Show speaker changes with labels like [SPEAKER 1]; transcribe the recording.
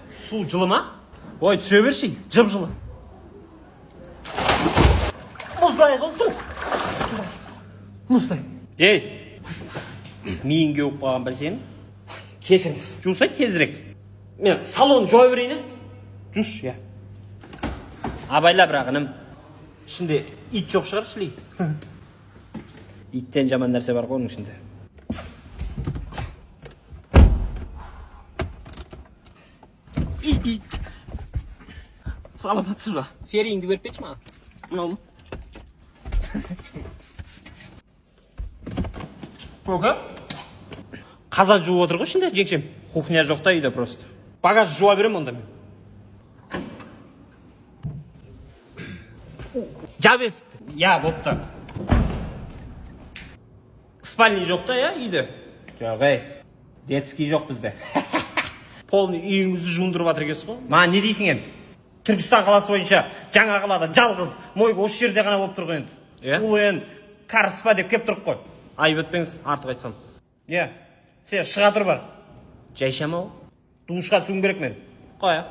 [SPEAKER 1] Су жылы ма? Ой, түсе берші, жып-жылы. Мұздай қылсу. Мұздай. Миын кеуіп қалған бір сенің? Кешіріңіз. Жусай тезірек. Мен салон жуа берейін. Жуш, Абайла бірағыным. Ішінде ит жоқ шығар шілей. Иттен жаман нәрсе бар ғой оның ішінде. Ит. Саламатсыз ба? Феріңді беріп кетші ма? Мынау. Көкі? Қазан жуып отыр ғой ішінде, жеңшем. Кухня жоқта үйде просто. Багаж жуа берем онда мен. Жабес. Бопты. Спальный жоқта, үйде? Жоқ, детский жоқ бізде. Полный үйіңізді жуындырып атыр екенсіз ғой. Ма, не дейсің енді? Түркістан қаласы бойынша жаңа қалада жалғыз мойға осы жерде ғана болып тұрған енді. Ол енді қарыспа деп кеп тұрып қой. Айып өтпеңіз, артық айтсам. Сен шыға тұр бар. Жайшама ол. Душқа түсуім керек мен. Қоя.